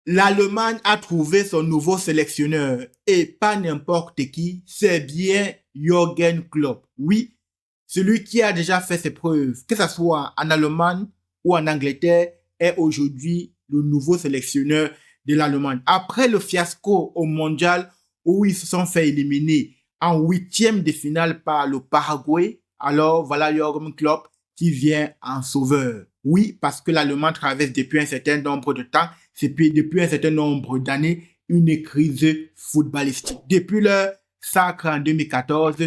L'Allemagne a trouvé son nouveau sélectionneur et pas n'importe qui, c'est bien Jürgen Klopp. Oui, celui qui a déjà fait ses preuves, que ce soit en Allemagne ou en Angleterre, est aujourd'hui le nouveau sélectionneur de l'Allemagne. Après le fiasco au mondial où ils se sont fait éliminer en huitième de finale par le Paraguay, alors voilà Jürgen Klopp qui vient en sauveur. Oui, parce que l'Allemagne traverse depuis un certain nombre de temps, depuis un certain nombre d'années, une crise footballistique. Depuis le sacre en 2014,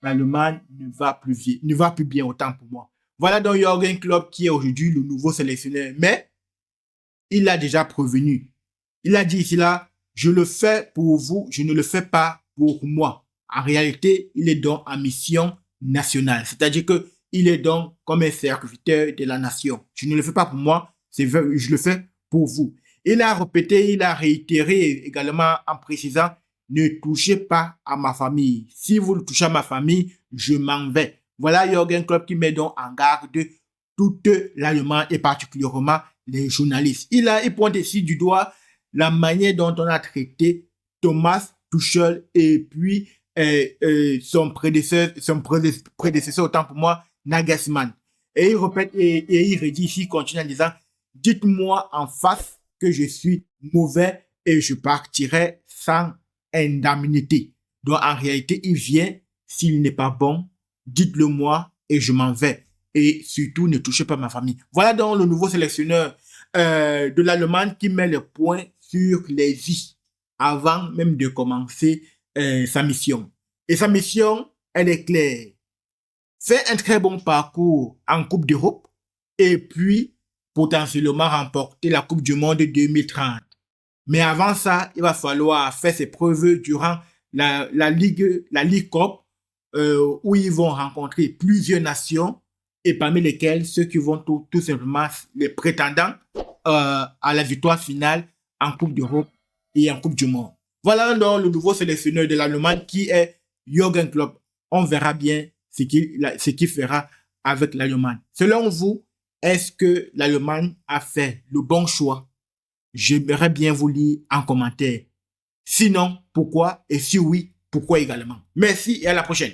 l'Allemagne ne va plus bien autant pour moi. Voilà donc Jürgen Klopp qui est aujourd'hui le nouveau sélectionneur. Mais il a déjà prévenu. Il a dit ici là, je le fais pour vous, je ne le fais pas pour moi. En réalité, il est donc en mission nationale. C'est-à-dire que il est donc comme un serviteur de la nation. Je ne le fais pas pour moi, je le fais pour vous. Il a répété, il a réitéré également en précisant, ne touchez pas à ma famille. Si vous le touchez à ma famille, je m'en vais. Voilà Jürgen Klopp qui met donc en garde toute l'Allemagne et particulièrement les journalistes. Il pointe ici du doigt la manière dont on a traité Thomas Tuchel et puis son prédécesseur, autant pour moi, Nagelsmann. Et il répète et il redit ici, continue en disant, dites-moi en face que je suis mauvais et je partirai sans indemnité. Donc en réalité, il vient, s'il n'est pas bon, dites-le moi et je m'en vais. Et surtout, ne touchez pas ma famille. Voilà donc le nouveau sélectionneur de l'Allemagne qui met le point sur les i avant même de commencer sa mission. Et sa mission, elle est claire. Faire un très bon parcours en Coupe d'Europe et puis potentiellement remporter la Coupe du Monde 2030. Mais avant ça, il va falloir faire ses preuves durant la Ligue Cup où ils vont rencontrer plusieurs nations et parmi lesquelles ceux qui vont tout simplement les prétendants à la victoire finale en Coupe d'Europe et en Coupe du Monde. Voilà donc le nouveau sélectionneur de l'Allemagne qui est Jürgen Klopp. On verra bien ce qu'il fera avec l'Allemagne. Selon vous, est-ce que l'Allemagne a fait le bon choix? J'aimerais bien vous lire en commentaire. Sinon, pourquoi? Et si oui, pourquoi également? Merci et à la prochaine.